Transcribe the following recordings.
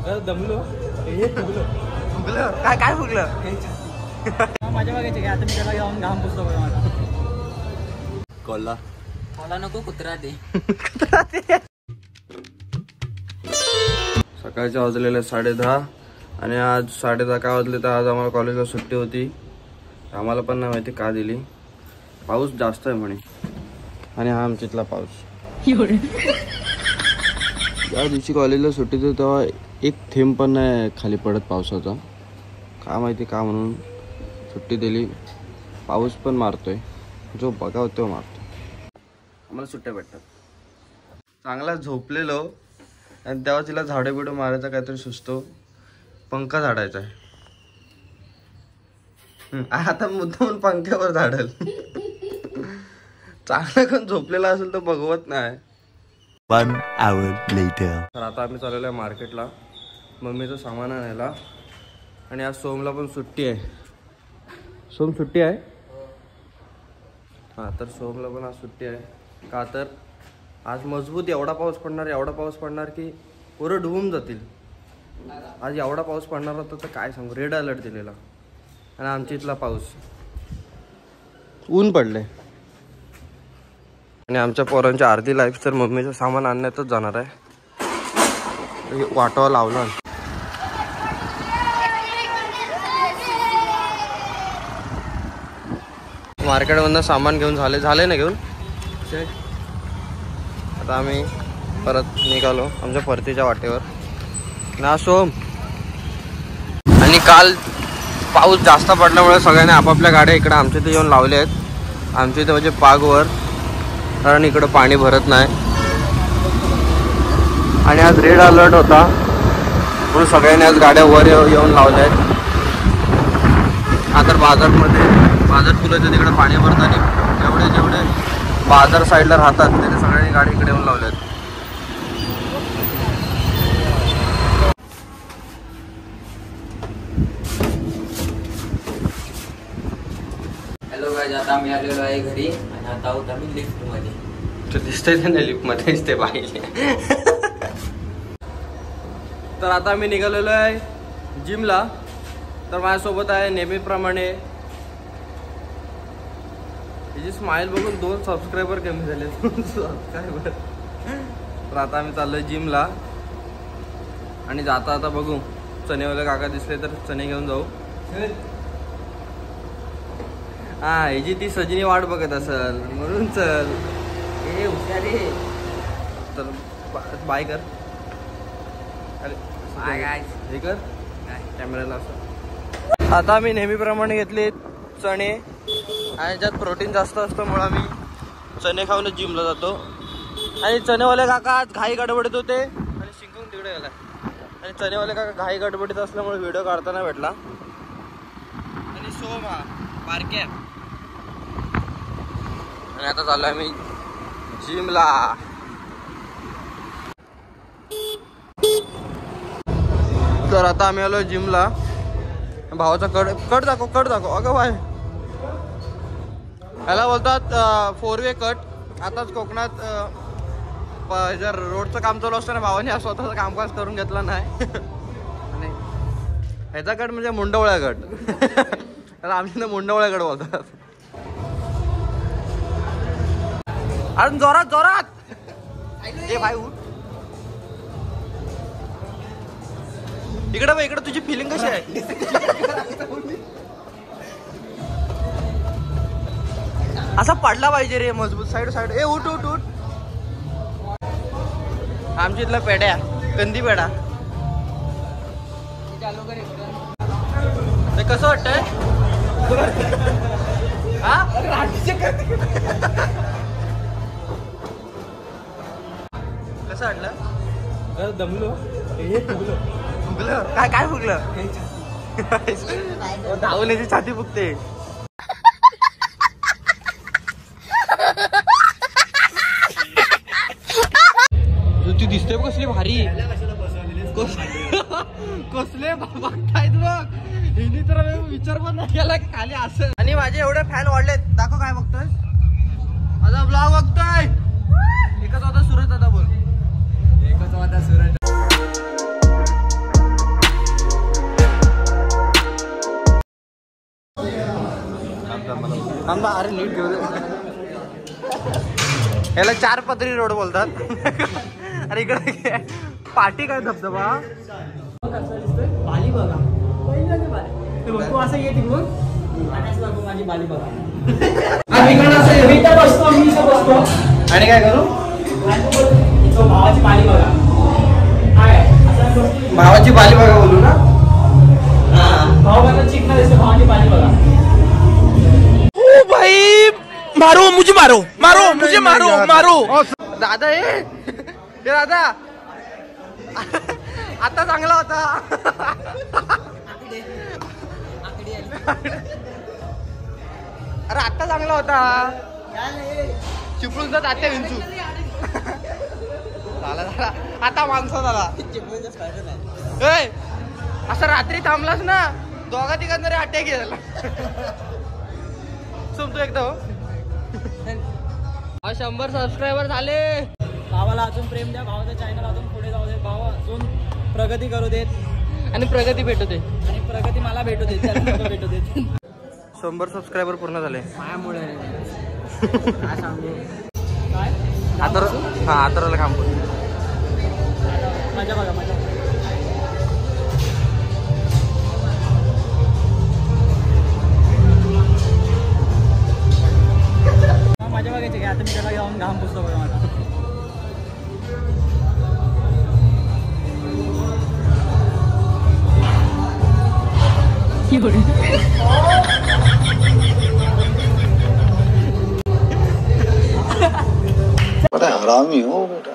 दमलो हे फुगलं काय फुगलं माझ्या बघायचे काय आता मी त्याला जाऊन घाम पुसतो बघा माझा कोला नको कुत्रा ते सकाळच्या वाजलेले 10:30 आणि आज 10:30 का वाजले तर आज आम्हाला कॉलेजला सुट्टी होती. आम्हाला पण नाही माहिती का दिली. पाऊस जास्त आहे म्हणे आणि हा आमच्यातला पाऊस. ज्या दिवशी कॉलेजला सुट्टी होती तेव्हा एक थेंब पण नाही खाली पडत पावसाचा. का माहिती का म्हणून सुट्टी दिली. पाऊस पण मारतोय जो बघाव तो मारतो. आम्हाला सुट्ट्या भेटतात. चांगला झोपलेलो आणि तेव्हा तिला झाडे बिडं मारायचा काहीतरी सुचतो. पंखा झाडायचा आहे. आता मुद्दामून पंख्यावर झाडल. चांगला कोण झोपलेला असेल तर बघवत नाही. 1 hour later. तर आता आम्ही चाललेलो आहे मार्केटला मम्मीचं सामान आणायला. आणि आज सोमला पण सुट्टी आहे. सोम सुट्टी आहे. हां तर सोमला पण आज सुट्टी आहे. का तर आज मजबूत एवढा पाऊस पडणार की पुरं डुबून जातील. आज एवढा पाऊस पडणार होता तर काय सांगू. रेड अलर्ट दिलेला आणि आमच्या इथला पाऊस. ऊन पडले आणि आमच्या पोरांची अर्धी लाईफ तर मम्मीचं सामान आणण्यातच जाणार आहे. वाटावा लावला. मार्केटमधनं सामान घेऊन झाले ना घेऊन. आता आम्ही परत निघालो आमच्या परतीच्या वाटेवर ना. सोम आणि काल पाऊस जास्त पडल्यामुळे सगळ्यांनी आपापल्या गाड्या इकडे आमच्या इथे येऊन लावल्या आहेत. आमच्या इथे म्हणजे पागवर, कारण इकडं पाणी भरत नाही. आणि आज रेड अलर्ट होता म्हणून सगळ्यांनी आज गाड्या वर येऊन लावल्या आहेत. आता बाजार फुलाच्या तिकडे पाणी भरताना जेवढे बाजार साईडला राहतात त्याने सगळ्यांनी गाडी इकडे येऊन लावल्या आहेत. हॅलो गाईज, आता आम्ही आलेलो आहे घरी आणि आता आहोत आम्ही लिफ्ट मध्ये. तू दिसतंय ना लिफ्ट मध्ये दिसते पाहिले. तर आता आम्ही निघालेलो आहे जिमला. तर माझ्यासोबत आहे नेहमीप्रमाणे. हिची स्माइल बघून 2 सबस्क्रायबर कमी झाले. 2 सबस्क्रायबर. तर आता आम्ही चाललोय जिमला आणि जाता बघू चणेवाले काका दिसले तर चणे घेऊन जाऊ. हा हिची ती सजिनी वाट बघत असेल म्हणून चल. ए हुशारी. तर बाय कर. हे कर कॅमेराला असं. आता आम्ही नेहमीप्रमाणे घेतले चणे आणि ज्यात प्रोटीन जास्त असल्यामुळे आम्ही चणे खाऊनच जिमला जातो. आणि चणेवाले काका आज घाई गडबडीत होते आणि शिंकून तिकडे गेला. आणि चणेवाले काका घाई गडबडीत असल्यामुळे व्हिडिओ काढताना भेटला. आणि सोम हा बारक्या. आणि आता चाललो आम्ही जिमला. तर आता आम्ही आलो जिमला. भावाचा कट दाखव. अगं बाय याला बोलतात 4-वे कट. आताच कोकणात जर रोडचं काम चालू असतं ना भावाने स्वतःचं कामकाज करून घेतला नाही. आणि ह्याचा कट म्हणजे मुंडवळ्या कट. त्याला आमच्या मुंडवळ्या कट बोलतात. अजून जोरात. ए भाई उठ. इकडे तुझी फिलिंग कशी आहे. असा पडला पाहिजे रे मजबूत. साईड. ए उठ. आमच्या इथला पेड्या कंदी पेडा. ते कसं वाटतंय. कसं वाटलं. दमलो हे फुगलं काय फुगलं. धावण्याची छाती फुगते. ती दिसते कसली भारी. कसले बघतायत बघ. हिने तर विचार पण नाही केला की खाली असं. आणि माझे एवढे फॅन वाढलेत. दाखव काय बघतोय. माझा ब्लॉग बघतोय. एकच होता सूरज दादा बोल. एकच होता सूरज. थांबा, अरे नीट घेऊ दे. याला 4 पदरी रोड बोलतात. अरे इकडे पाटी काय धबधबा बाली बघा तू असं ये तिकडून माझी बाली बघा. आणि काय करू भावाची बाली बघा. भावाची बाली बघा बोलू ना. भाऊ बघा चिकना दिसतो भावाची बाली बघा. ओ भाई मारो मुझे मारो मारो मुझे मारो मारो. दादा हे दादा आता चांगला होता. अरे आता चांगला होता. चिपळून जात आत्या विंचू झाला झाला. आता माणसा झाला. असं रात्री थांबलास ना दोघा तिघांना रे अटॅक गेला. सुमतो एकदा हो. 100 सबस्क्रायबर झाले. भावाला अजून प्रेम द्या. भावाच्या चॅनल अजून पुढे जाऊ दे. भाव अजून प्रगती करू देत आणि प्रगती भेटू दे. आणि प्रगती मला भेटू देत भेटू देत. 100 सबस्क्रायबर पूर्ण झाले मायामुळे काय सांगू. काय आतरला काम करू. मजा बघा मजा. मजा बघायची काय. आता मी त्याला जाऊन घाम पुसतो बघा मला. बड़ा हरामी हो बेटा.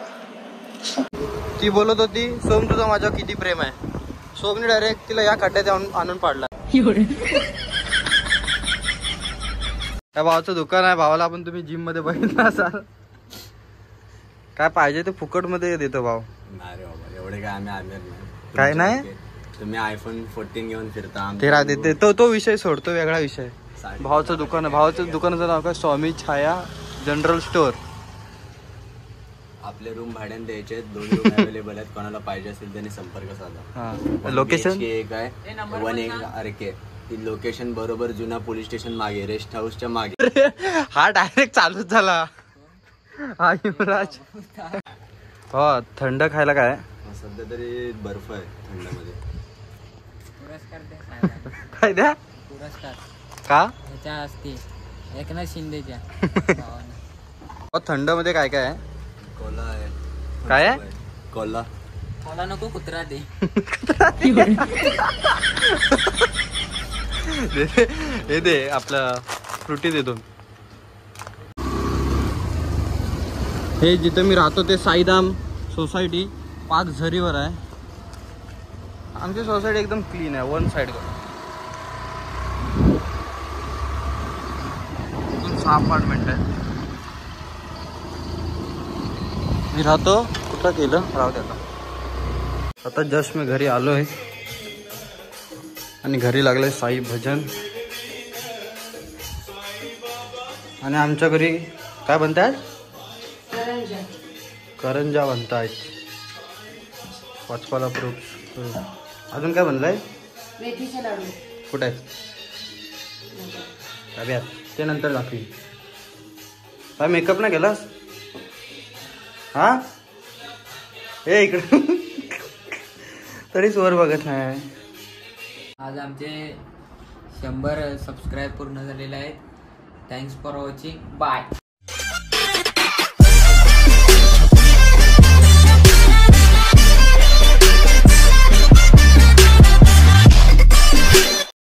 ती बोलत होती सोम तुझं माझ्यावर किती प्रेम आहे. सोमने डायरेक्ट तिला या खड्ड्यात आणून पाडला. त्या भावाचं दुकान आहे. भावाला आपण तुम्ही जिम मध्ये बघितलं असाल. काय पाहिजे ते फुकट मध्ये देतो भाव. नाही बाबा एवढे काय आम्ही आणणार नाही. काय नाही तुम्ही आयफोन 14 घेऊन फिरता. ते राहते तो विषय सोडतो. वेगळा विषय. भावाचं दुकान आहे. भावाचं दुकानाचं नाव काय स्वामी छाया जनरल स्टोअर. आपले रूम भाड्याने द्यायचे. 2 रूम अवेलेबल आहेत. कोणाला पाहिजे असेल त्यांनी संपर्क साधा. लोकेशन एक आहे 1 RK. ती लोकेशन बरोबर जुना पोलीस स्टेशन मागे रेस्ट हाऊसच्या मागे. हा डायरेक्ट चालूच झाला. हा युवराज. हो थंड खायला काय सध्या तरी बर्फ आहे थंडमध्ये. काय द्या पुरस्कार का ह्याच्या असते एकनाथ शिंदेच्या. थंड मध्ये काय काय आहे. कोला आहे. काय आहे कोला. मला नको कुत्रा दे. हे दे आपलं फ्रुटी देतो. हे जिथं मी राहतो ते साईधाम सोसायटी पाकझरीवर आहे. आमची सोसायटी एकदम क्लीन आहे. 1 साइड 6 अपार्टमेंट आहे. मी राहतो कुठं केलं राहू द्या. आता जस्ट मी घरी आलो आहे आणि घरी लागले साई भजन. आणि आमच्या घरी काय बनतायत करंजा बनतायत. पाचपाला फ्रूट्स. अजून काय बनलंय मेथीचे लाडू. कुठे आहेत डब्यात ते नंतर दाखवी. काय मेकअप नाही केलास हा. हे इकडे तरीच वर बघत नाही. आज आमचे 100 सबस्क्राईब पूर्ण झालेले आहेत. Thanks for watching. बाय.